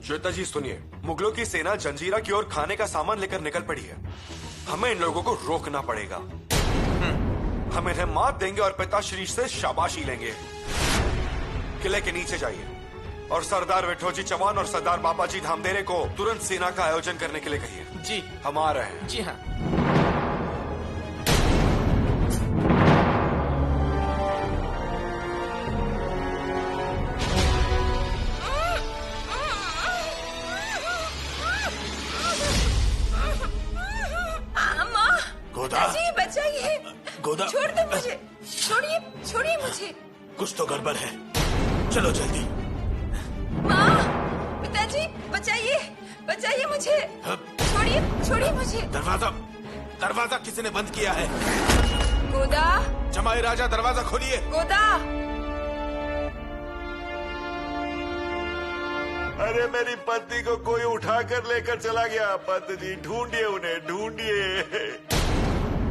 श्वेता जी सुनिए, मुगलों की सेना जंजीरा की ओर खाने का सामान लेकर निकल पड़ी है। हमें इन लोगों को रोकना पड़ेगा। हम इन्हें मात देंगे और पिताश्री से शाबाशी लेंगे। किले के नीचे जाइए और सरदार विठोजी चौहान और सरदार बाबाजी धामदेरे को तुरंत सेना का आयोजन करने के लिए कहिए। जी हम आ रहे हैं। जी हाँ। गोदा जी बचाइए, गोदा छोड़ दो मुझे, छोड़िए छोड़िए मुझे। कुछ तो गड़बड़ है, चलो जल्दी। माँ, पिताजी बचाइए, बचाइए मुझे, छोड़िए छोड़िए मुझे। दरवाजा दरवाजा किसी ने बंद किया है। गोदा, जमाई राजा दरवाजा खोलिए। गोदा। अरे मेरी पत्नी को कोई उठाकर लेकर चला गया। पत्नी जी ढूंढिए, उन्हें ढूंढिए।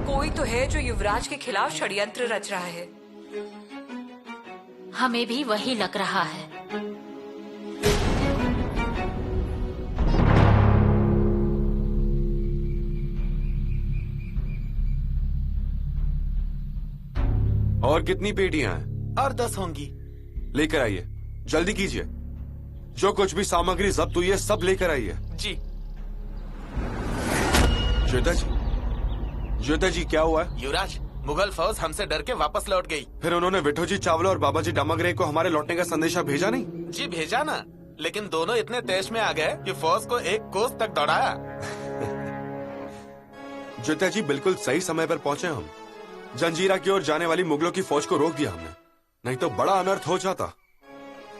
कोई तो है जो युवराज के खिलाफ षड्यंत्र रच रहा है। हमें भी वही लग रहा है। और कितनी पेटियां हैं? और 10 होंगी। लेकर आइए, जल्दी कीजिए। जो कुछ भी सामग्री जब्त हुई है सब लेकर आइए। जी। श्वेता जी क्या हुआ है? युवराज, मुगल फौज हमसे डर के वापस लौट गई। फिर उन्होंने विठोजी चावला और बाबाजी डामगरे को हमारे लौटने का संदेशा भेजा नहीं? जी भेजा ना, लेकिन दोनों इतने तेज में आ गए कि फौज को 1 कोस तक दौड़ाया। श्वेता जी बिल्कुल सही समय पर पहुंचे हम। जंजीरा की ओर जाने वाली मुगलों की फौज को रोक दिया हमने, नहीं तो बड़ा अनर्थ हो जाता।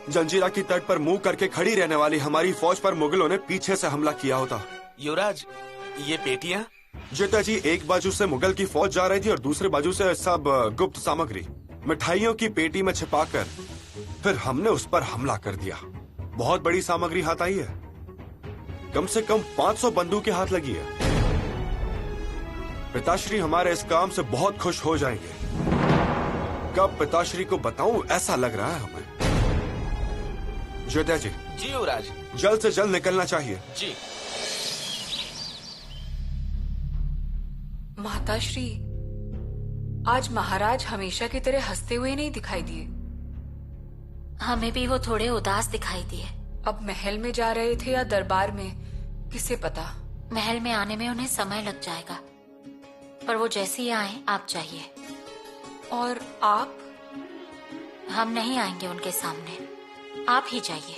जंजीरा की तट पर मुंह करके खड़ी रहने वाली हमारी फौज पर मुगलों ने पीछे से हमला किया होता। युवराज, ये पेटियां? श्वेता जी, एक बाजू से मुगल की फौज जा रही थी और दूसरे बाजू से सब गुप्त सामग्री मिठाइयों की पेटी में छिपाकर फिर हमने उस पर हमला कर दिया। बहुत बड़ी सामग्री हाथ आई है, कम से कम 500 बंदूकें हाथ लगी है। पिताश्री हमारे इस काम से बहुत खुश हो जाएंगे। कब पिताश्री को बताऊं ऐसा लग रहा है हमें। श्वेता जी। जी युवराज। जल्द से जल्द निकलना चाहिए। जी। माताश्री, आज महाराज हमेशा की तरह हंसते हुए नहीं दिखाई दिए। हमें भी वो थोड़े उदास दिखाई दिए। अब महल में जा रहे थे या दरबार में, किसे पता। महल में आने में उन्हें समय लग जाएगा, पर वो जैसे ही आए आप जाइए। और आप? हम नहीं आएंगे उनके सामने, आप ही जाइए।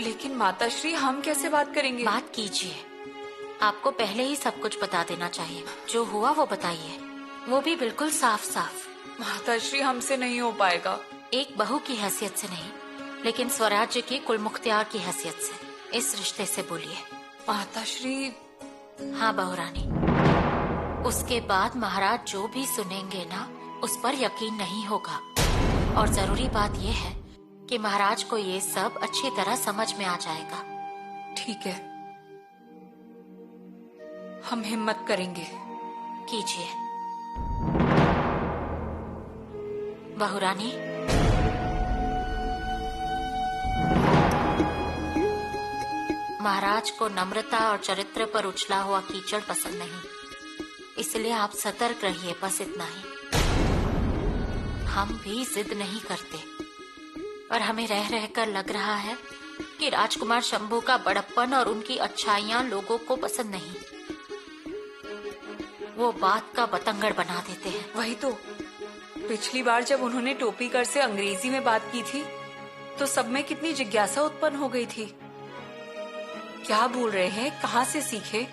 लेकिन माताश्री, हम कैसे बात करेंगे? बात कीजिए, आपको पहले ही सब कुछ बता देना चाहिए। जो हुआ वो बताइए, वो भी बिल्कुल साफ साफ। माताश्री, हमसे नहीं हो पाएगा। एक बहू की हैसियत से नहीं, लेकिन स्वराज्य की कुल मुख्तियार की हैसियत से इस रिश्ते से बोलिए। माताश्री। हाँ बहुरानी, उसके बाद महाराज जो भी सुनेंगे ना, उस पर यकीन नहीं होगा। और जरूरी बात यह है कि महाराज को ये सब अच्छी तरह समझ में आ जाएगा। ठीक है, हम हिम्मत करेंगे। कीजिए। बहुरानी, महाराज को नम्रता और चरित्र पर उछला हुआ कीचड़ पसंद नहीं, इसलिए आप सतर्क रहिए, बस इतना ही। हम भी जिद नहीं करते, पर हमें रह रहकर लग रहा है कि राजकुमार शंभू का बड़प्पन और उनकी अच्छाइयां लोगों को पसंद नहीं। वो बात का बतंगड़ बना देते हैं। वही तो, पिछली बार जब उन्होंने टोपीकर से अंग्रेजी में बात की थी तो सब में कितनी जिज्ञासा उत्पन्न हो गई थी। क्या बोल रहे हैं, कहाँ से सीखे?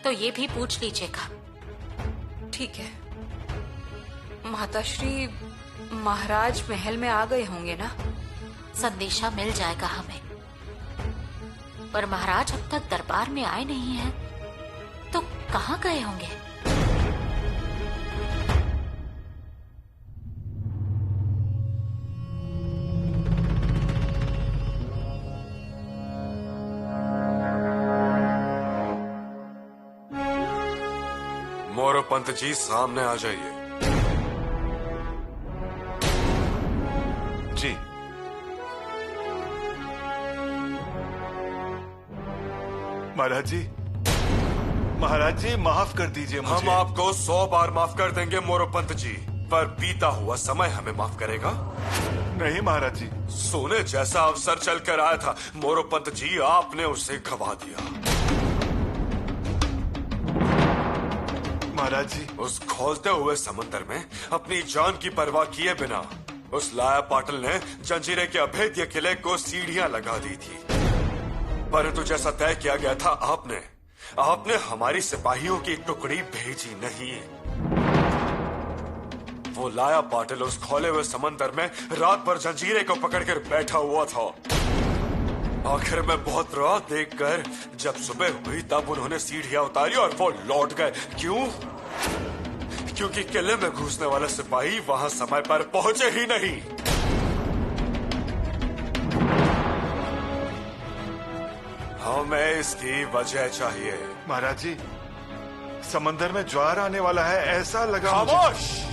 तो ये भी पूछ लीजिएगा। ठीक है। माताश्री, महाराज महल में आ गए होंगे ना? संदेशा मिल जाएगा हमें, पर महाराज अब तक दरबार में आए नहीं हैं, तो कहाँ गए होंगे? मोरोपंत जी, सामने आ जाइए। जी। महाराज जी माफ कर दीजिए मुझे। हम आपको 100 बार माफ कर देंगे मोरोपंत जी, पर बीता हुआ समय हमें माफ करेगा? नहीं महाराज जी। सोने जैसा अवसर चल कर आया था मोरोपंत जी, आपने उसे गवा दिया। महाराज जी, उस खौलते हुए समंदर में अपनी जान की परवाह किए बिना उस लाया पाटिल ने जंजीरे के अभेद्य किले को सीढ़ियां लगा दी थी, परंतु जैसा तय किया गया था आपने हमारी सिपाहियों की टुकड़ी भेजी नहीं। वो लाया पाटिल उस खोले हुए समंदर में रात भर जंजीरे को पकड़कर बैठा हुआ था। आखिर में बहुत रात देखकर जब सुबह हुई तब उन्होंने सीढ़ियां उतारी और वो लौट गए। क्यों? क्योंकि किले में घुसने वाले सिपाही वहां समय पर पहुंचे ही नहीं। हमें इसकी वजह चाहिए। महाराज जी, समंदर में ज्वार आने वाला है ऐसा लगा मुझे। खामोश!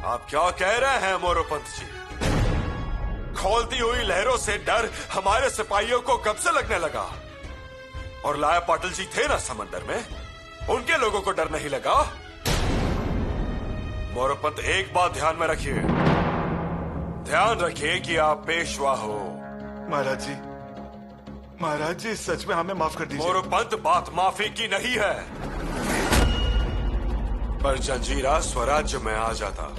आप क्या कह रहे हैं मोरोपंत जी? खोलती हुई लहरों से डर हमारे सिपाहियों को कब से लगने लगा? और लाया पाटिल जी थे ना समंदर में, उनके लोगों को डर नहीं लगा? मोरोपंत, एक बात ध्यान में रखिए, ध्यान रखिए कि आप पेशवा हो। महाराज जी सच में हमें माफ कर दीजिए। मोरोपंत, बात माफी की नहीं है, पर जंजीरा स्वराज्य में आ जाता।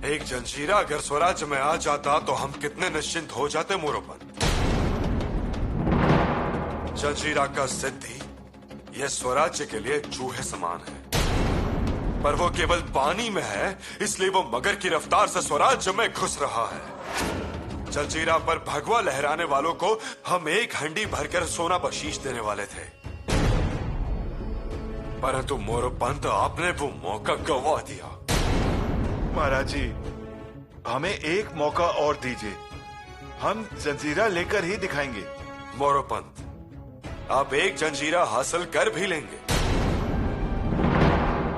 एक जंजीरा अगर स्वराज्य में आ जाता तो हम कितने निश्चिंत हो जाते मोरोपंत। जंजीरा का सिद्धि यह स्वराज्य के लिए चूहे समान है, पर वो केवल पानी में है, इसलिए वो मगर की रफ्तार से स्वराज्य में घुस रहा है। जंजीरा पर भगवा लहराने वालों को हम एक हंडी भरकर सोना बख्शीश देने वाले थे, परंतु मोरोपंत आपने वो मौका गवा दिया। महाराज जी, हमें एक मौका और दीजिए, हम जंजीरा लेकर ही दिखाएंगे। मोरोपंत, आप एक जंजीरा हासिल कर भी लेंगे,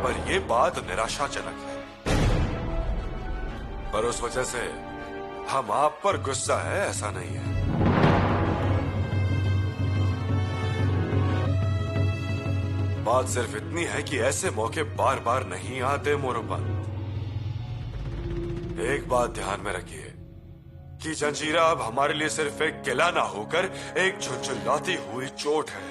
पर यह बात निराशाजनक है। पर उस वजह से हम आप पर गुस्सा है ऐसा नहीं है। बात सिर्फ इतनी है कि ऐसे मौके बार बार नहीं आते मोरोपंत। एक बात ध्यान में रखिए कि जंजीरा अब हमारे लिए सिर्फ एक किला ना होकर एक झुंझुलाती हुई चोट है।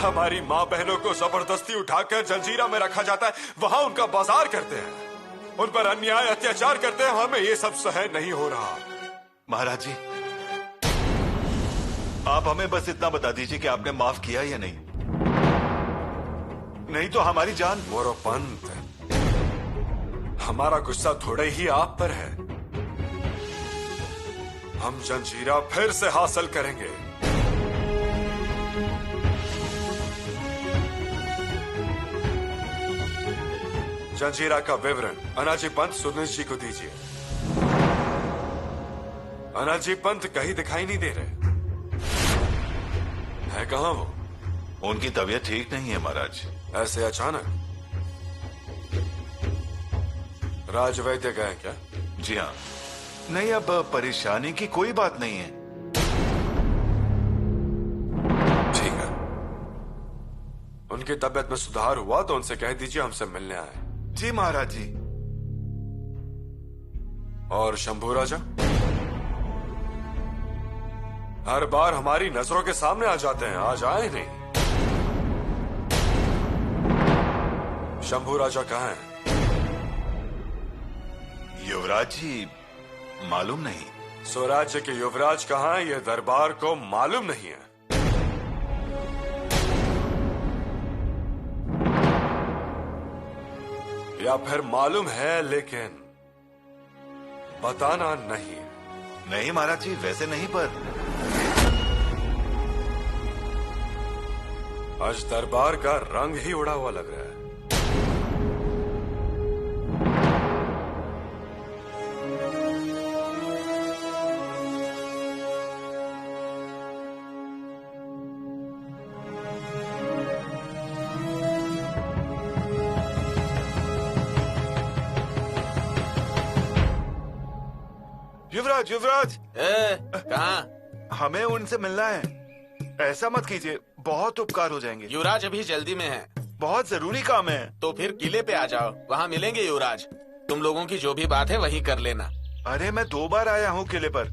हमारी माँ बहनों को जबरदस्ती उठाकर जंजीरा में रखा जाता है, वहां उनका बाजार करते हैं, उन पर अन्याय अत्याचार करते हैं। हमें ये सब सहन नहीं हो रहा। महाराज जी, आप हमें बस इतना बता दीजिए कि आपने माफ किया या नहीं, नहीं तो हमारी जान। मोरोपंत, हमारा गुस्सा थोड़े ही आप पर है। हम जंजीरा फिर से हासिल करेंगे। जंजीरा का विवरण अनाजी पंत सुनील जी को दीजिए। अनाजी पंत कहीं दिखाई नहीं दे रहे, है कहां वो? उनकी तबीयत ठीक नहीं है महाराज। ऐसे अचानक? राजवैद्य गए क्या? जी हाँ। नहीं, अब परेशानी की कोई बात नहीं है। ठीक है, उनकी तबीयत में सुधार हुआ तो उनसे कह दीजिए हमसे मिलने आए। जी महाराज जी। और शंभू राजा हर बार हमारी नजरों के सामने आ जाते हैं, आज आए नहीं। शंभू राजा कहाँ हैं? युवराज जी, मालूम नहीं। स्वराज्य के युवराज कहाँ हैं, यह दरबार को मालूम नहीं है। या फिर मालूम है लेकिन बताना नहीं। नहीं महाराज जी, वैसे नहीं, पर आज दरबार का रंग ही उड़ा हुआ लग रहा है। युवराज युवराज, कहाँ? हमें उनसे मिलना है। ऐसा मत कीजिए, बहुत उपकार हो जाएंगे। युवराज अभी जल्दी में है। बहुत जरूरी काम है। तो फिर किले पे आ जाओ, वहाँ मिलेंगे युवराज। तुम लोगों की जो भी बात है वही कर लेना। अरे मैं 2 बार आया हूँ किले पर,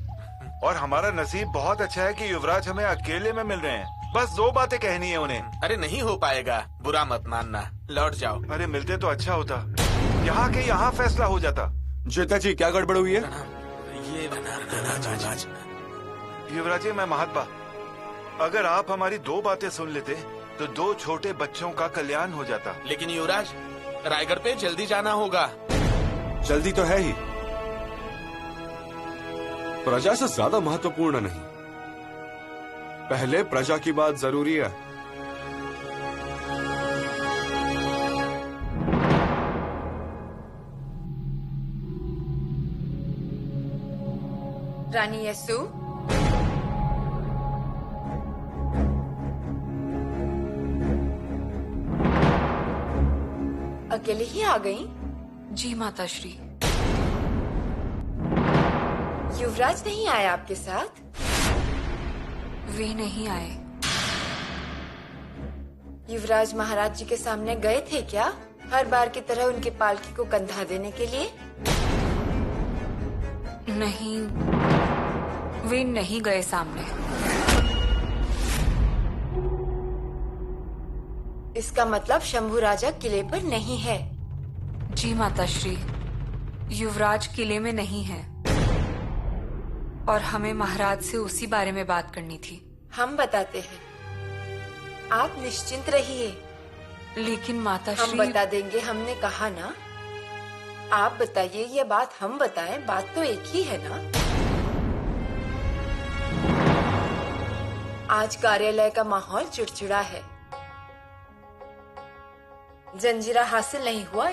और हमारा नसीब बहुत अच्छा है कि युवराज हमें अकेले में मिल रहे हैं। बस 2 बातें कहनी है उन्हें। अरे नहीं हो पाएगा, बुरा मत मानना, लौट जाओ। अरे मिलते तो अच्छा होता, यहाँ के यहाँ फैसला हो जाता। जेता जी, क्या गड़बड़ हुई है? ये युवराज जी, मैं महात्मा, अगर आप हमारी 2 बातें सुन लेते तो 2 छोटे बच्चों का कल्याण हो जाता। लेकिन युवराज, रायगढ़ पे जल्दी जाना होगा। जल्दी तो है ही, प्रजा से ज्यादा महत्वपूर्ण नहीं। पहले प्रजा की बात जरूरी है। रानी यसु, अकेले ही आ गई? जी माताश्री। युवराज नहीं आया आपके साथ? वे नहीं आए। युवराज महाराज जी के सामने गए थे क्या, हर बार की तरह उनके पालकी को कंधा देने के लिए? नहीं, वे नहीं गए सामने। इसका मतलब शंभू राजा किले पर नहीं है। जी माताश्री, युवराज किले में नहीं है और हमें महाराज से उसी बारे में बात करनी थी। हम बताते हैं, आप निश्चिंत रहिए। लेकिन हम माताश्री, बता देंगे, हमने कहा ना। आप बताइए, ये बात हम बताएं, बात तो एक ही है ना। आज कार्यालय का माहौल चिड़चिड़ा है, जंजीरा हासिल नहीं हुआ,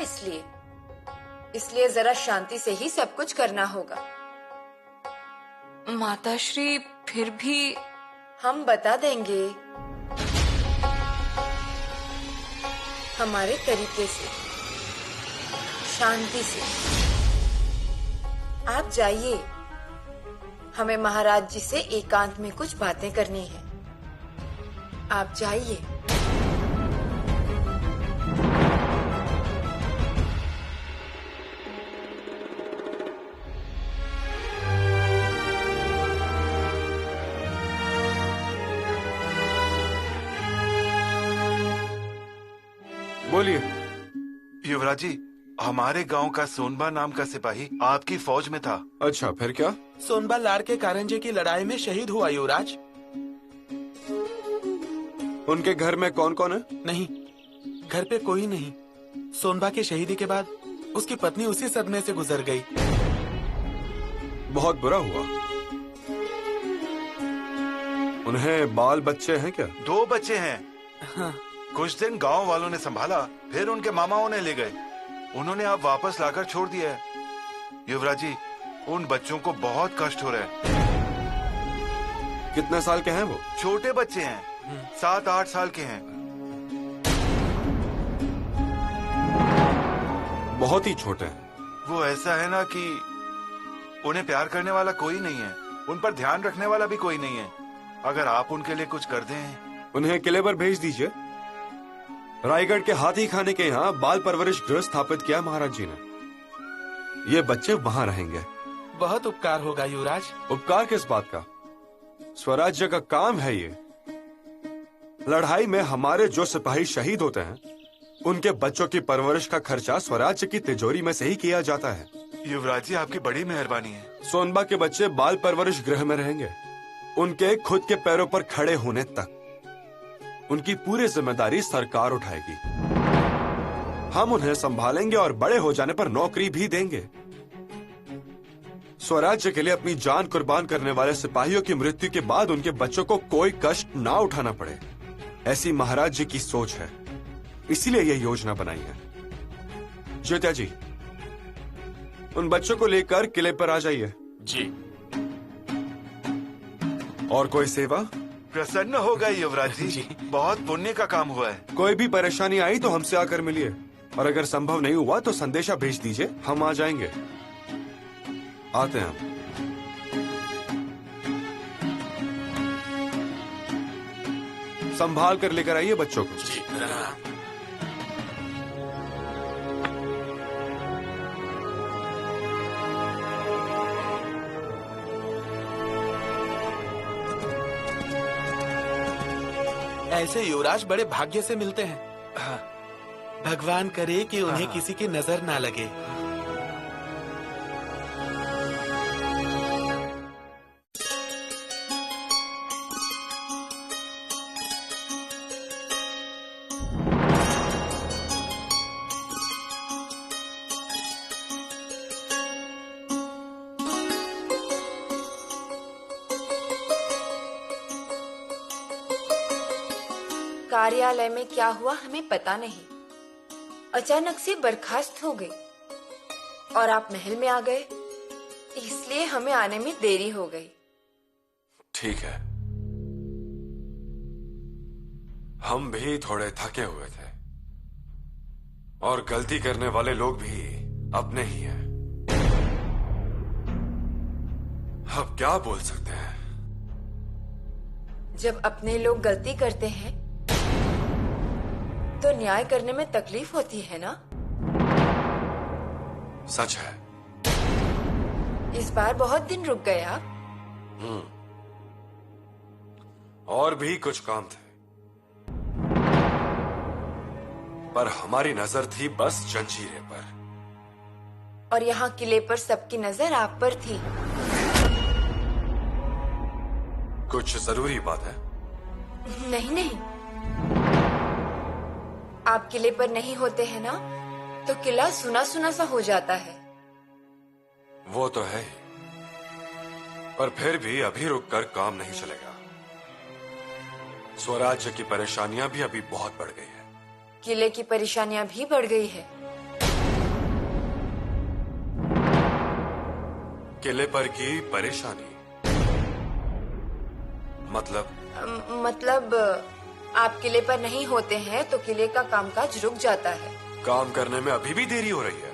इसलिए जरा शांति से ही सब कुछ करना होगा। माताश्री फिर भी हम बता देंगे, हमारे तरीके से, शांति से। आप जाइए, हमें महाराज जी से एकांत में कुछ बातें करनी है। आप जाइए। बोलिए। युवराज जी, हमारे गांव का सोनबा नाम का सिपाही आपकी फौज में था। अच्छा, फिर क्या? सोनबा लाड़ के कारंजे की लड़ाई में शहीद हुआ युवराज। उनके घर में कौन कौन है? नहीं, घर पे कोई नहीं। सोनबा की शहीदी के बाद उसकी पत्नी उसी सदमे से गुजर गई। बहुत बुरा हुआ। उन्हें बाल बच्चे हैं क्या? 2 बच्चे हैं। हाँ। कुछ दिन गांव वालों ने संभाला, फिर उनके मामा उन्हें ले गए। उन्होंने आप वापस लाकर छोड़ दिया है। युवराज जी, उन बच्चों को बहुत कष्ट हो रहा है। कितने साल के हैं वो? छोटे बच्चे हैं, 7-8 साल के हैं। बहुत ही छोटे हैं। वो ऐसा है ना कि उन्हें प्यार करने वाला कोई नहीं है, उन पर ध्यान रखने वाला भी कोई नहीं है। अगर आप उनके लिए कुछ कर दें। उन्हें किले पर भेज दीजिए। रायगढ़ के हाथी खाने के यहाँ बाल परवरिश गृह स्थापित किया महाराज जी ने। ये बच्चे वहाँ रहेंगे। बहुत उपकार होगा युवराज। उपकार किस बात का? स्वराज्य का काम है ये। लड़ाई में हमारे जो सिपाही शहीद होते हैं, उनके बच्चों की परवरिश का खर्चा स्वराज्य की तिजोरी में से ही किया जाता है। युवराज जी, आपकी बड़ी मेहरबानी है। सोनबा के बच्चे बाल परवरिश गृह में रहेंगे, उनके खुद के पैरों पर खड़े होने तक। उनकी पूरी जिम्मेदारी सरकार उठाएगी। हम उन्हें संभालेंगे और बड़े हो जाने पर नौकरी भी देंगे। स्वराज्य के लिए अपनी जान कुर्बान करने वाले सिपाहियों की मृत्यु के बाद उनके बच्चों को कोई कष्ट ना उठाना पड़े, ऐसी महाराज जी की सोच है। इसीलिए यह योजना बनाई है। ज्योत्या जी, उन बच्चों को लेकर किले पर आ जाइए। जी। और कोई सेवा? प्रसन्न हो गए युवराज जी, बहुत पुण्य का काम हुआ है। कोई भी परेशानी आई तो हमसे आकर मिलिए, और अगर संभव नहीं हुआ तो संदेशा भेज दीजिए, हम आ जाएंगे। आते हैं हम। संभाल कर लेकर आइए बच्चों को। जी। ऐसे युवराज बड़े भाग्य से मिलते हैं। हाँ, भगवान करे कि उन्हें किसी की नजर ना लगे। कार्यालय में क्या हुआ हमें पता नहीं, अचानक से बर्खास्त हो गई और आप महल में आ गए, इसलिए हमें आने में देरी हो गई। ठीक है, हम भी थोड़े थके हुए थे और गलती करने वाले लोग भी अपने ही हैं। अब क्या बोल सकते हैं? जब अपने लोग गलती करते हैं तो न्याय करने में तकलीफ होती है ना? सच है। इस बार बहुत दिन रुक गए आप। और भी कुछ काम थे, पर हमारी नजर थी बस जंजीरे पर। और यहाँ किले पर सबकी नजर आप पर थी। कुछ जरूरी बात है? नहीं नहीं, आप किले पर नहीं होते हैं ना, तो किला सुना सुना सा हो जाता है। वो तो है ही, पर फिर भी अभी रुककर काम नहीं चलेगा। स्वराज्य की परेशानियां भी अभी बहुत बढ़ गई है। किले की परेशानियां भी बढ़ गई है। किले पर की परेशानी मतलब आप किले पर नहीं होते हैं तो किले का कामकाज रुक जाता है। काम करने में अभी भी देरी हो रही है।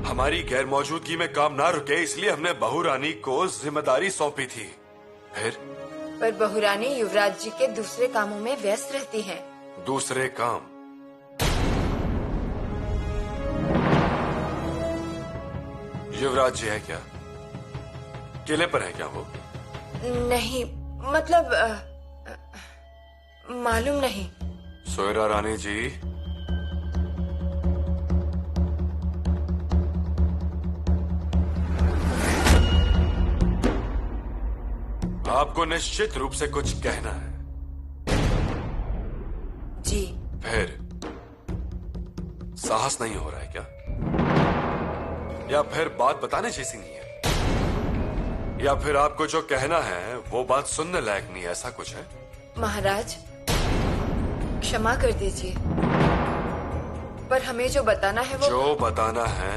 हमारी गैर मौजूदगी में काम ना रुके, इसलिए हमने बहू रानी को जिम्मेदारी सौंपी थी। फिर पर बहू रानी युवराज जी के दूसरे कामों में व्यस्त रहती हैं। दूसरे काम? युवराज जी है क्या? किले पर है क्या वो? नहीं, मतलब मालूम नहीं। सोयरा रानी जी, आपको निश्चित रूप से कुछ कहना है। जी। फिर साहस नहीं हो रहा है क्या? या फिर बात बताने जैसी नहीं है? या फिर आपको जो कहना है वो बात सुनने लायक नहीं है, ऐसा कुछ है? महाराज, क्षमा कर दीजिए, पर हमें जो बताना है वो... जो बताना है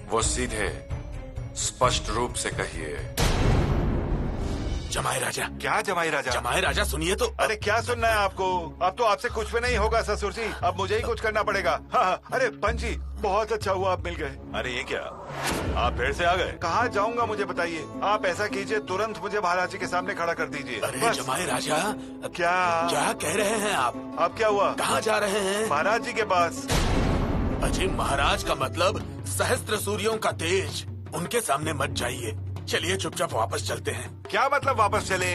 वो सीधे स्पष्ट रूप से कहिए। जमाई राजा। क्या जमाई राजा? जमाई राजा सुनिए तो। अरे क्या सुनना है आपको? अब तो आपसे कुछ भी नहीं होगा ससुर जी, अब मुझे ही कुछ करना पड़ेगा। हाँ, अरे पंच जी, बहुत अच्छा हुआ आप मिल गए। अरे ये क्या, आप फिर से आ गए? कहाँ जाऊंगा मुझे बताइए। आप ऐसा कीजिए, तुरंत मुझे महाराज जी के सामने खड़ा कर दीजिए। अरे जमाई राजा, क्या क्या कह रहे हैं आप? अब क्या हुआ? कहाँ जा रहे हैं? महाराज जी के पास। अजय, महाराज का मतलब सहस्त्र सूर्यों का तेज, उनके सामने मत जाइए। चलिए चुपचाप वापस चलते हैं। क्या मतलब वापस चले?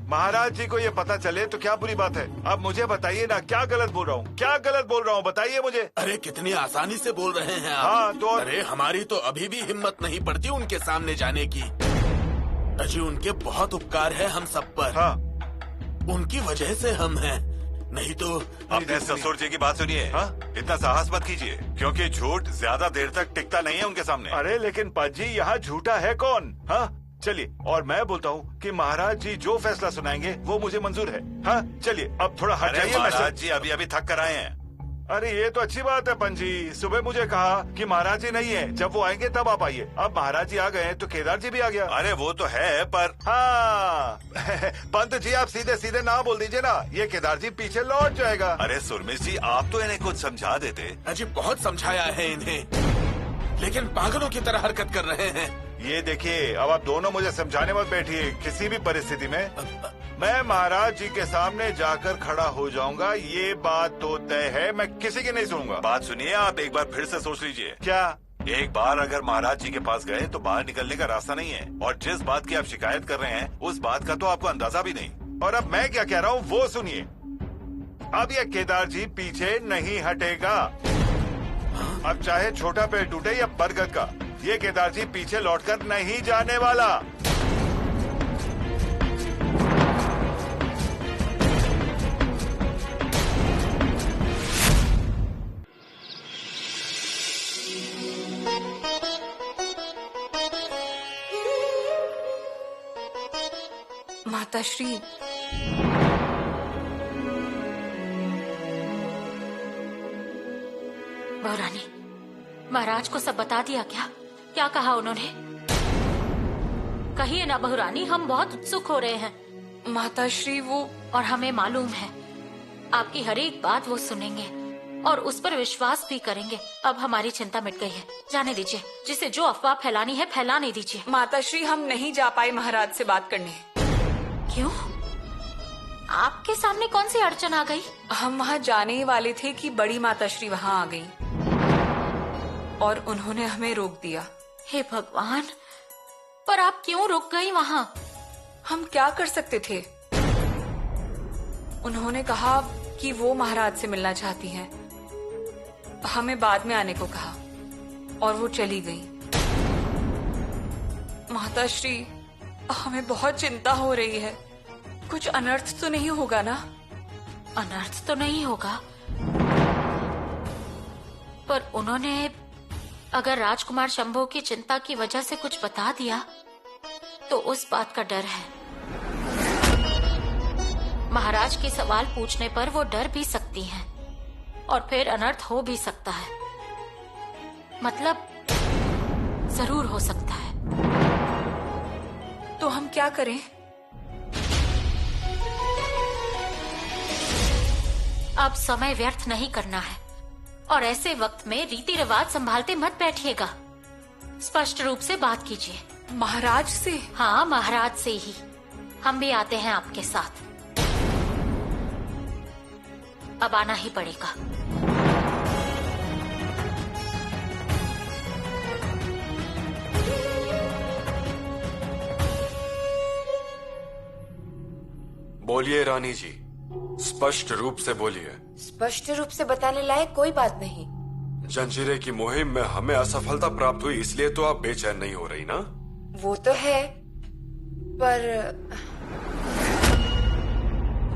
महाराज जी को ये पता चले तो क्या बुरी बात है? अब मुझे बताइए ना, क्या गलत बोल रहा हूँ? क्या गलत बोल रहा हूँ, बताइए मुझे। अरे कितनी आसानी से बोल रहे हैं आप। हाँ तो अरे हमारी तो अभी भी हिम्मत नहीं पड़ती उनके सामने जाने की। अजय, उनके बहुत उपकार है हम सब पर। हाँ, उनकी वजह से हम हैं, नहीं तो। अपने ससुर जी की बात सुनिए। हाँ? इतना साहस मत कीजिए, क्योंकि झूठ ज्यादा देर तक टिकता नहीं है उनके सामने। अरे लेकिन पाजी, यहाँ झूठा है कौन? हाँ चलिए, और मैं बोलता हूँ कि महाराज जी जो फैसला सुनाएंगे वो मुझे मंजूर है। हाँ चलिए, अब थोड़ा हट अरे जाइए। महाराज जी अभी अभी थक कर आए हैं। अरे ये तो अच्छी बात है पंजी, सुबह मुझे कहा कि महाराज जी नहीं है, जब वो आएंगे तब आप आइए। अब महाराज जी आ गए तो केदार जी भी आ गया। अरे वो तो है, पर हाँ पंत जी, आप सीधे सीधे ना बोल दीजिए ना, ये केदार जी पीछे लौट जाएगा। अरे सुरमिश जी, आप तो इन्हें कुछ समझा देते। अजय, बहुत समझाया है इन्हें, लेकिन पागलों की तरह हरकत कर रहे हैं। ये देखिए, अब आप दोनों मुझे समझाने मत बैठिए किसी भी परिस्थिति में। मैं महाराज जी के सामने जाकर खड़ा हो जाऊंगा, ये बात तो तय है। मैं किसी की नहीं सुनूंगा। बात सुनिए, आप एक बार फिर से सोच लीजिए। क्या? एक बार अगर महाराज जी के पास गए तो बाहर निकलने का रास्ता नहीं है, और जिस बात की आप शिकायत कर रहे हैं उस बात का तो आपको अंदाजा भी नहीं। और अब मैं क्या कह रहा हूँ वो सुनिए। अब ये केदार जी पीछे नहीं हटेगा। अब चाहे छोटा पेड़ टूटे या बरगद का, ये केदार जी पीछे लौटकर नहीं जाने वाला। माताश्री, बहुरानी, महाराज को सब बता दिया क्या? क्या कहा उन्होंने? कहिए ना बहुरानी, हम बहुत उत्सुक हो रहे हैं। माताश्री वो, और हमें मालूम है आपकी हर एक बात वो सुनेंगे और उस पर विश्वास भी करेंगे। अब हमारी चिंता मिट गई है, जाने दीजिए। जिसे जो अफवाह फैलानी है फैलाने दीजिए। माताश्री हम नहीं जा पाए महाराज से बात करने। क्यों? आपके सामने कौन सी अड़चन आ गई? हम वहाँ जाने ही वाले थे कि बड़ी माताश्री वहाँ आ गई और उन्होंने हमें रोक दिया। हे भगवान, पर आप क्यों रुक गई वहाँ? हम क्या कर सकते थे? उन्होंने कहा कि वो महाराज से मिलना चाहती हैं। हमें बाद में आने को कहा और वो चली गई। माताश्री, हमें बहुत चिंता हो रही है। कुछ अनर्थ तो नहीं होगा ना? अनर्थ तो नहीं होगा, पर उन्होंने अगर राजकुमार शंभू की चिंता की वजह से कुछ बता दिया तो उस बात का डर है। महाराज के सवाल पूछने पर वो डर भी सकती हैं और फिर अनर्थ हो भी सकता है। मतलब जरूर हो सकता है। तो हम क्या करें? अब समय व्यर्थ नहीं करना है और ऐसे वक्त में रीति रिवाज संभालते मत बैठिएगा। स्पष्ट रूप से बात कीजिए। महाराज से? हाँ, महाराज से ही। हम भी आते हैं आपके साथ। अब आना ही पड़ेगा। बोलिए रानी जी, स्पष्ट रूप से बोलिए। स्पष्ट रूप से बताने लायक कोई बात नहीं। जंजीरे की मुहिम में हमें असफलता प्राप्त हुई, इसलिए तो आप बेचैन नहीं हो रही ना? वो तो है, पर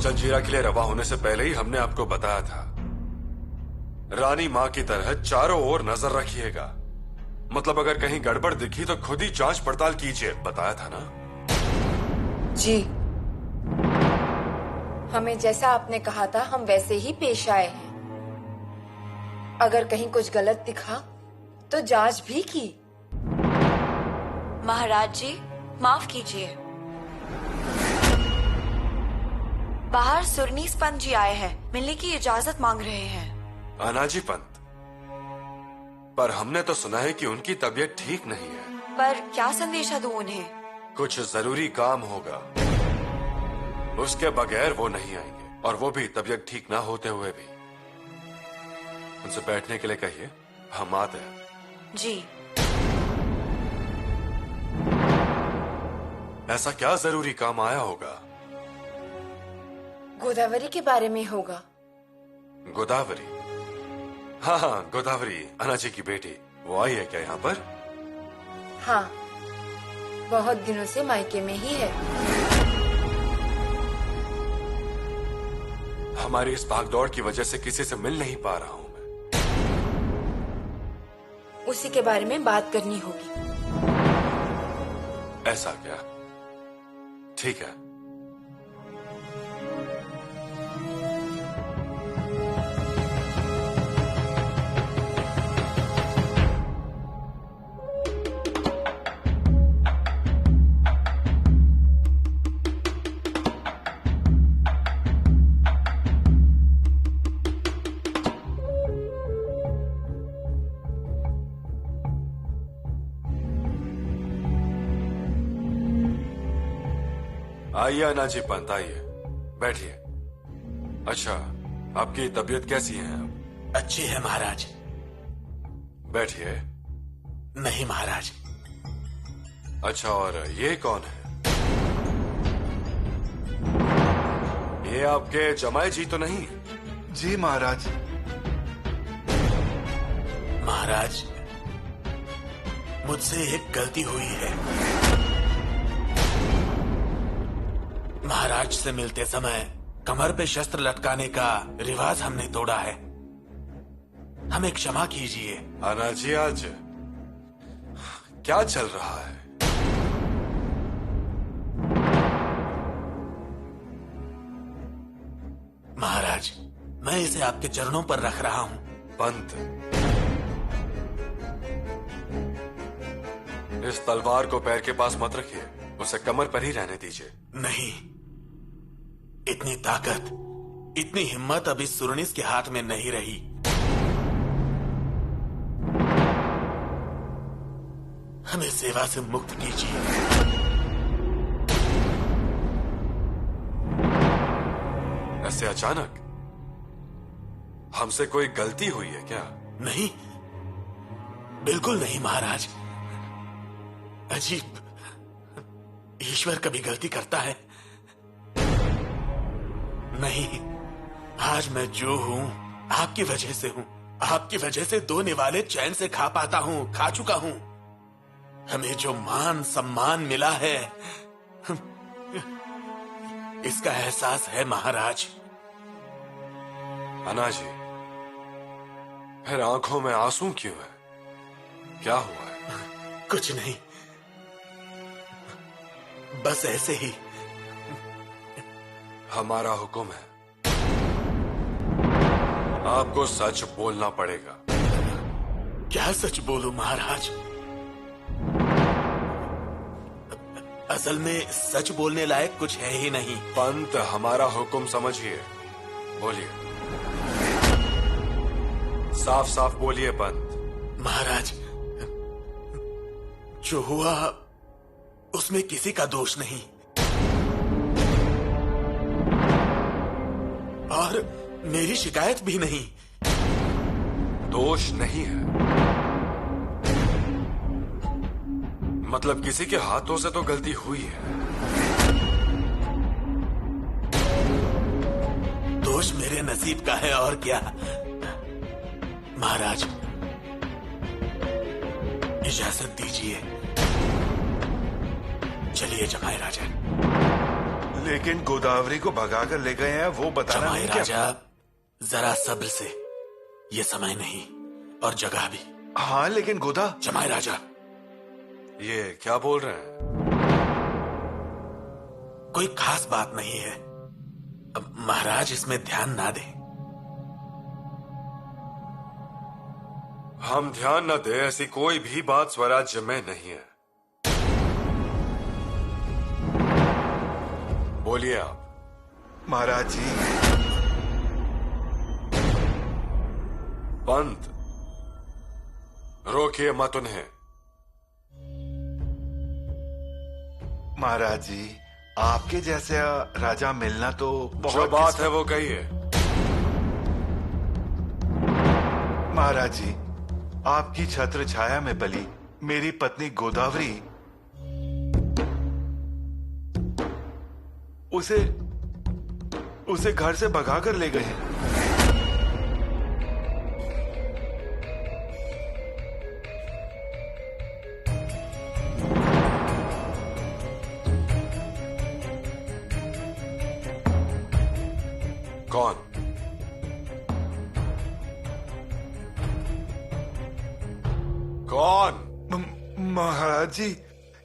जंजीरा के लिए रवा होने से पहले ही हमने आपको बताया था, रानी माँ की तरह चारों ओर नजर रखिएगा। मतलब अगर कहीं गड़बड़ दिखी तो खुद ही जांच पड़ताल कीजिए, बताया था ना? जी, हमें जैसा आपने कहा था हम वैसे ही पेश आए हैं। अगर कहीं कुछ गलत दिखा तो जांच भी की। महाराज जी, माफ कीजिए। बाहर सुरनीस पंत जी आए हैं, मिलने की इजाजत मांग रहे हैं। अनाजी पंत, पर हमने तो सुना है कि उनकी तबीयत ठीक नहीं है। पर क्या संदेशा दूं उन्हें? कुछ जरूरी काम होगा, उसके बगैर वो नहीं आएंगे, और वो भी तबीयत ठीक ना होते हुए भी। उनसे बैठने के लिए कहिए, हम आते हैं। जी। ऐसा क्या जरूरी काम आया होगा? गोदावरी के बारे में होगा। गोदावरी? हाँ हाँ, गोदावरी, अनाजी की बेटी। वो आई है क्या यहाँ पर? हाँ, बहुत दिनों से मायके में ही है। हमारी इस भागदौड़ की वजह से किसी से मिल नहीं पा रहा हूँ मैं। उसी के बारे में बात करनी होगी। ऐसा क्या? ठीक है। आइए अनाजी पंत, आइए बैठिए। अच्छा, आपकी तबीयत कैसी है अब? अच्छी है महाराज। बैठिए। नहीं महाराज। अच्छा, और ये कौन है? ये आपके जमाई जी तो नहीं? जी महाराज। महाराज, मुझसे एक गलती हुई है। महाराज से मिलते समय कमर पे शस्त्र लटकाने का रिवाज हमने तोड़ा है, हमें क्षमा कीजिए। अनाजी, आज क्या चल रहा है? महाराज, मैं इसे आपके चरणों पर रख रहा हूं। पंत, इस तलवार को पैर के पास मत रखिए, उसे कमर पर ही रहने दीजिए। नहीं, इतनी ताकत, इतनी हिम्मत अब इस सुरनिस के हाथ में नहीं रही। हमें सेवा से मुक्त कीजिए। ऐसे अचानक? हमसे कोई गलती हुई है क्या? नहीं, बिल्कुल नहीं महाराज। अजीब, ईश्वर कभी गलती करता है? नहीं, आज मैं जो हूं आपकी वजह से हूं। आपकी वजह से 2 निवाले चैन से खा पाता हूं, खा चुका हूं। हमें जो मान सम्मान मिला है, इसका एहसास है महाराज। अनाजी, फिर आंखों में आंसू क्यों है? क्या हुआ है? कुछ नहीं, बस ऐसे ही। हमारा हुक्म है, आपको सच बोलना पड़ेगा। क्या सच बोलूं महाराज? असल में सच बोलने लायक कुछ है ही नहीं। पंत, हमारा हुक्म समझिए, बोलिए, साफ साफ बोलिए पंत। महाराज, जो हुआ उसमें किसी का दोष नहीं, और मेरी शिकायत भी नहीं। दोष नहीं है मतलब किसी के हाथों से तो गलती हुई है। दोष मेरे नसीब का है, और क्या। महाराज, इजाजत दीजिए, चलिए जमाई राजा। लेकिन गोदावरी को भगाकर ले गए हैं, वो बताना जमाई नहीं क्या? राजा, जरा सब्र से, ये समय नहीं और जगह भी। हाँ, लेकिन गोदा। जमाई राजा, ये क्या बोल रहे हैं? कोई खास बात नहीं है, अब महाराज इसमें ध्यान ना दें। हम ध्यान न दे ऐसी कोई भी बात स्वराज्य में नहीं है। बोलिए आप। महाराज जी। पंत, रोकिए मत उन्हें। महाराज जी, आपके जैसे राजा मिलना तो बहुत जो बात है वो कहिए। महाराज जी, आपकी छत्र छाया में पली मेरी पत्नी गोदावरी उसे घर से भगाकर ले गए हैं। कौन? कौन? महाराज जी,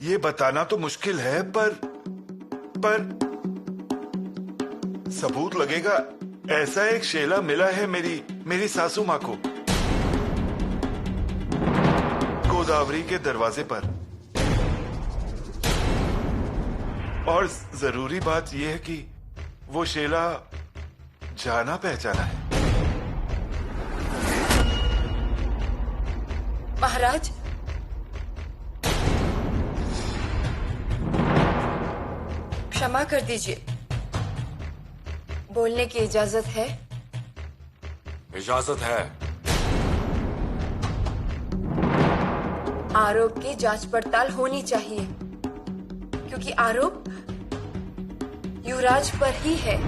ये बताना तो मुश्किल है, पर सबूत लगेगा। ऐसा एक शेला मिला है मेरी सासू माँ को गोदावरी के दरवाजे पर। और जरूरी बात यह है कि वो शेला जाना पहचाना है। महाराज, क्षमा कर दीजिए, बोलने की इजाजत है? इजाजत है। आरोप की जांच पड़ताल होनी चाहिए, क्योंकि आरोप युवराज पर ही है।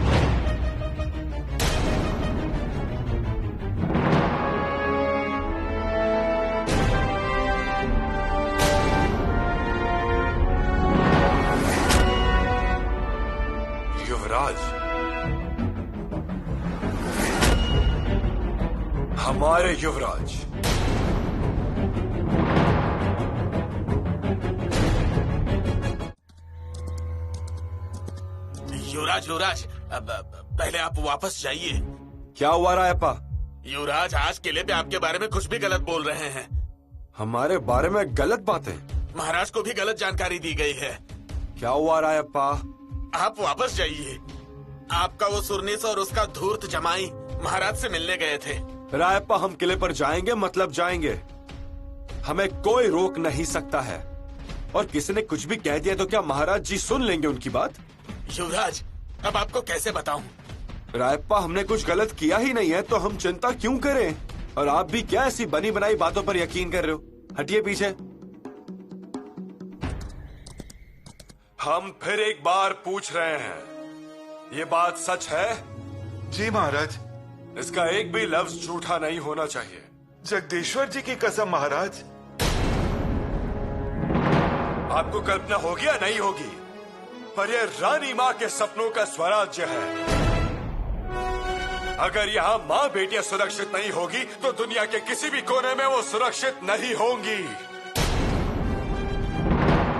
युवराज, हमारे युवराज। युवराज युवराज, अब पहले आप वापस जाइए। क्या हुआ रायप्पा? युवराज आज किले पे आपके बारे में कुछ भी गलत बोल रहे हैं। हमारे बारे में गलत बातें? महाराज को भी गलत जानकारी दी गई है। क्या हुआ रायप्पा? आप वापस जाइए। आपका वो सुरनीस और उसका धूर्त जमाई महाराज से मिलने गए थे। रायप्पा, हम किले पर जाएंगे मतलब जाएंगे, हमें कोई रोक नहीं सकता है। और किसी ने कुछ भी कह दिया तो क्या महाराज जी सुन लेंगे उनकी बात? युवराज, अब आपको कैसे बताऊं? रायप्पा, हमने कुछ गलत किया ही नहीं है तो हम चिंता क्यों करें? और आप भी क्या ऐसी बनी बनाई बातों पर यकीन कर रहे हो? हटिए पीछे। हम फिर एक बार पूछ रहे हैं, ये बात सच है? जी महाराज। इसका एक भी लफ्ज झूठा नहीं होना चाहिए। जगदीश्वर जी की कसम महाराज। आपको कल्पना होगी या नहीं होगी, पर यह रानी माँ के सपनों का स्वराज्य है। अगर यहाँ माँ बेटियां सुरक्षित नहीं होगी तो दुनिया के किसी भी कोने में वो सुरक्षित नहीं होंगी।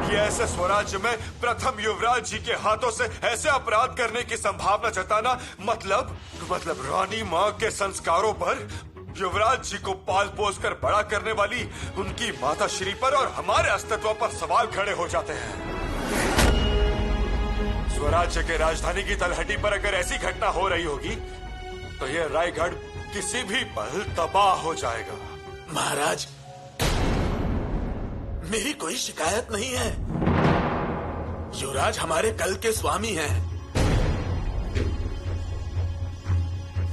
ये ऐसे स्वराज्य में प्रथम युवराज जी के हाथों से ऐसे अपराध करने की संभावना जताना मतलब रानी माँ के संस्कारों पर, युवराज जी को पाल पोस कर बड़ा करने वाली उनकी माता श्री पर और हमारे अस्तित्व पर सवाल खड़े हो जाते हैं। स्वराज्य के राजधानी की तलहटी पर अगर ऐसी घटना हो रही होगी तो यह रायगढ़ किसी भी पल तबाह हो जाएगा। महाराज, मेरी कोई शिकायत नहीं है। युवराज हमारे कल के स्वामी हैं।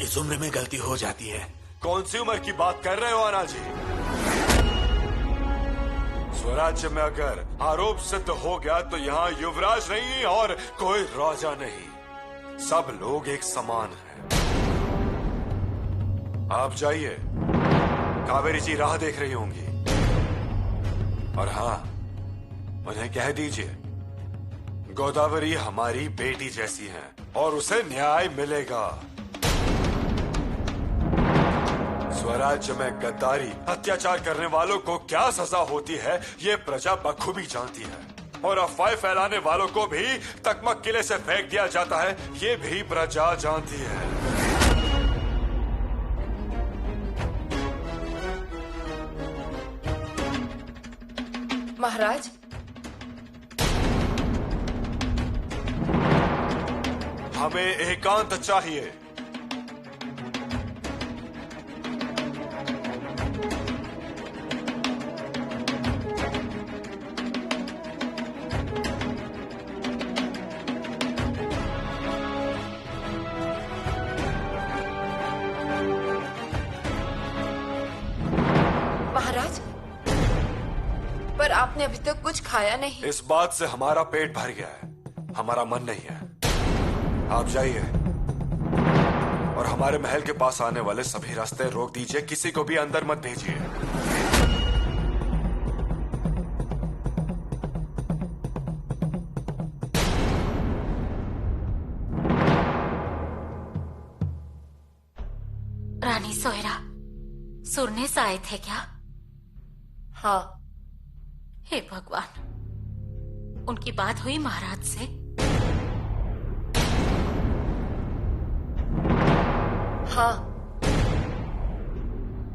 इस उम्र में गलती हो जाती है। कौन सी उम्र की बात कर रहे हो आना जी? स्वराज्य में अगर आरोप सिद्ध हो गया तो यहाँ युवराज नहीं और कोई राजा नहीं, सब लोग एक समान हैं। आप जाइए, कावेरी जी राह देख रही होंगी। और हाँ, उन्हें कह दीजिए गोदावरी हमारी बेटी जैसी है और उसे न्याय मिलेगा। स्वराज्य में गद्दारी, अत्याचार करने वालों को क्या सजा होती है ये प्रजा बखूबी जानती है। और अफवाह फैलाने वालों को भी तकमक किले से फेंक दिया जाता है, ये भी प्रजा जानती है। महाराज, हमें एकांत चाहिए। महाराज, पर आपने अभी तक कुछ खाया नहीं। इस बात से हमारा पेट भर गया है, हमारा मन नहीं है। आप जाइए और हमारे महल के पास आने वाले सभी रास्ते रोक दीजिए, किसी को भी अंदर मत भेजिए। रानी सोयरा, सुरनेस आए थे क्या? हाँ। हे भगवान, उनकी बात हुई महाराज से? हाँ।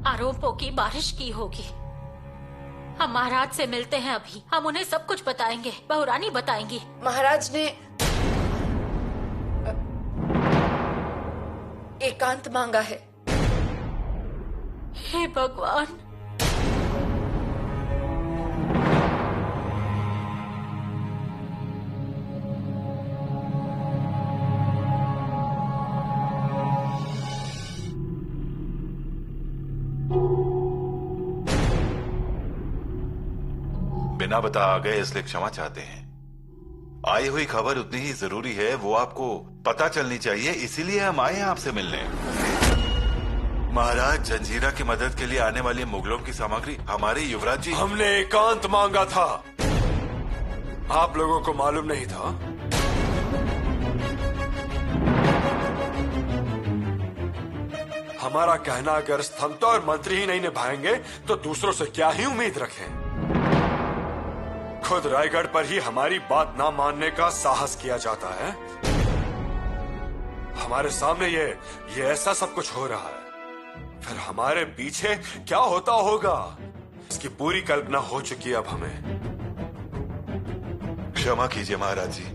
आरोपों की बारिश की होगी। हम महाराज से मिलते हैं अभी, हम उन्हें सब कुछ बताएंगे, बहुरानी बताएंगी। महाराज ने एकांत मांगा है। हे भगवान, बिना बता आ गए इसलिए क्षमा चाहते हैं। आई हुई खबर उतनी ही जरूरी है, वो आपको पता चलनी चाहिए, इसीलिए हम आए हैं आपसे मिलने। महाराज जंजीरा की मदद के लिए आने वाली मुगलों की सामग्री हमारे युवराज जी। हमने एकांत मांगा था, आप लोगों को मालूम नहीं था? हमारा कहना अगर स्तंभता और मंत्री ही नहीं निभाएंगे तो दूसरों से क्या ही उम्मीद रखें। खुद रायगढ़ पर ही हमारी बात ना मानने का साहस किया जाता है। हमारे सामने ये ऐसा सब कुछ हो रहा है, फिर हमारे पीछे क्या होता होगा इसकी पूरी कल्पना हो चुकी है अब हमें। क्षमा कीजिए महाराज जी।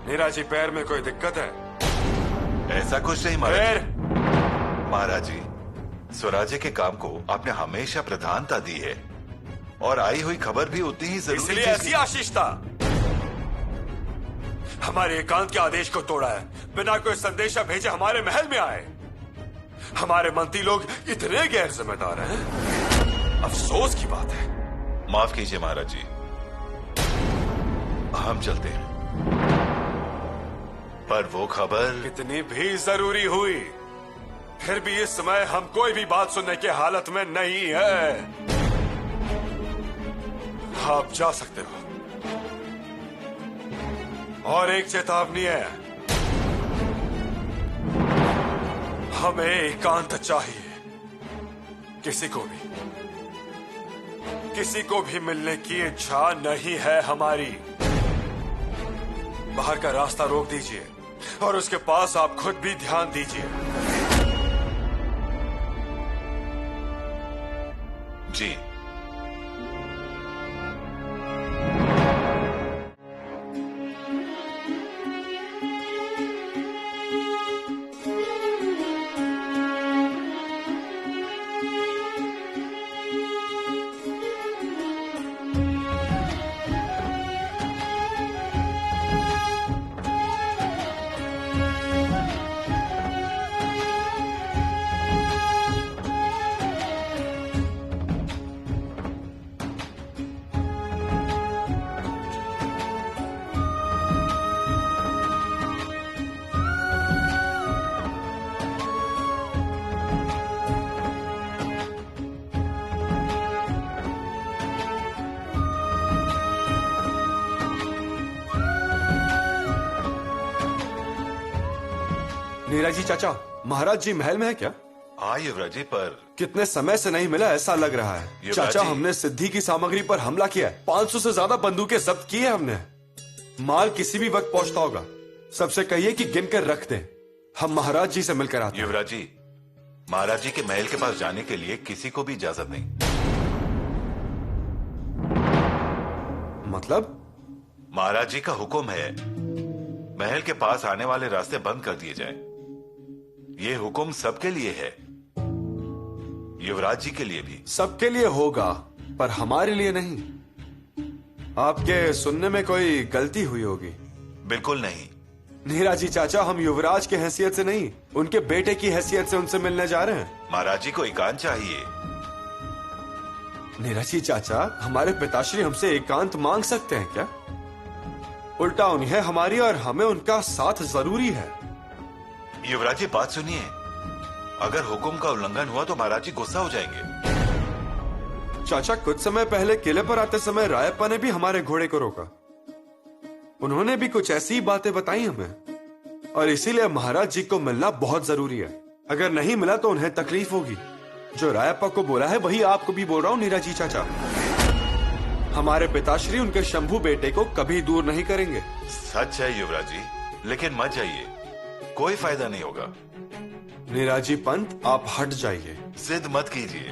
नीरा जी, पैर में कोई दिक्कत है? ऐसा कुछ नहीं महाराज। महाराज जी, स्वराज्य के काम को आपने हमेशा प्रधानता दी है और आई हुई खबर भी उतनी ही जरूरी, इसलिए ऐसी आशीष था। हमारे एकांत के आदेश को तोड़ा है, बिना कोई संदेशा भेजे हमारे महल में आए। हमारे मंत्री लोग इतने गैर जिम्मेदार हैं, अफसोस की बात है। माफ कीजिए महाराज जी, हम चलते हैं। पर वो खबर कितनी भी जरूरी हुई, फिर भी इस समय हम कोई भी बात सुनने की हालत में नहीं है। आप जा सकते हो। और एक चेतावनी है, हमें एकांत चाहिए। किसी को भी मिलने की इच्छा नहीं है हमारी। बाहर का रास्ता रोक दीजिए और उसके पास आप खुद भी ध्यान दीजिए। जी। नीरा जी चाचा, महाराज जी महल में है क्या? हाँ युवराज जी, पर कितने समय से नहीं मिला ऐसा लग रहा है। युवराज चाचा, जी। हमने सिद्धि की सामग्री पर हमला किया है। 500 से ज्यादा बंदूकें जब्त की है हमने। माल किसी भी वक्त पहुंचता होगा। सबसे कहिए कि गिन कर रख दें। हम महाराज जी से मिलकर आते हैं। युवराज जी, महाराज जी के महल के पास जाने के लिए किसी को भी इजाजत नहीं। मतलब? महाराज जी का हुक्म है महल के पास आने वाले रास्ते बंद कर दिए जाएं। ये हुक्म सबके लिए है, युवराज जी के लिए भी। सबके लिए होगा, पर हमारे लिए नहीं। आपके सुनने में कोई गलती हुई होगी। बिल्कुल नहीं। नीरा जी चाचा, हम युवराज की हैसियत से नहीं, उनके बेटे की हैसियत से उनसे मिलने जा रहे हैं। महाराज जी को एकांत चाहिए। नीरा जी चाचा, हमारे पिताश्री हमसे एकांत मांग सकते हैं क्या? उल्टा उन्हें हमारी और हमें उनका साथ जरूरी है। युवराज जी बात सुनिए, अगर हुक्म का उल्लंघन हुआ तो महाराज जी गुस्सा हो जाएंगे। चाचा, कुछ समय पहले किले पर आते समय रायप्पा ने भी हमारे घोड़े को रोका। उन्होंने भी कुछ ऐसी बातें बताई हमें, और इसीलिए महाराज जी को मिलना बहुत जरूरी है। अगर नहीं मिला तो उन्हें तकलीफ होगी। जो रायप्पा को बोला है वही आपको भी बोल रहा हूँ नीरा जी चाचा। हमारे पिताश्री उनके शंभू बेटे को कभी दूर नहीं करेंगे। सच है युवराज जी, लेकिन मत जाइए, कोई फायदा नहीं होगा। नीरा जी पंत, आप हट जाइए। जिद मत कीजिए,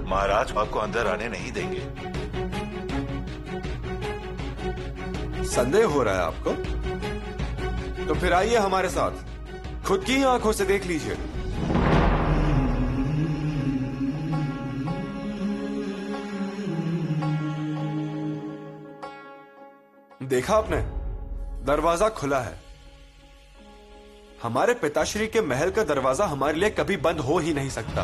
महाराज आपको अंदर आने नहीं देंगे। संदेह हो रहा है आपको? तो फिर आइए हमारे साथ, खुद की आंखों से देख लीजिए। देखा आपने, दरवाजा खुला है। हमारे पिताश्री के महल का दरवाजा हमारे लिए कभी बंद हो ही नहीं सकता।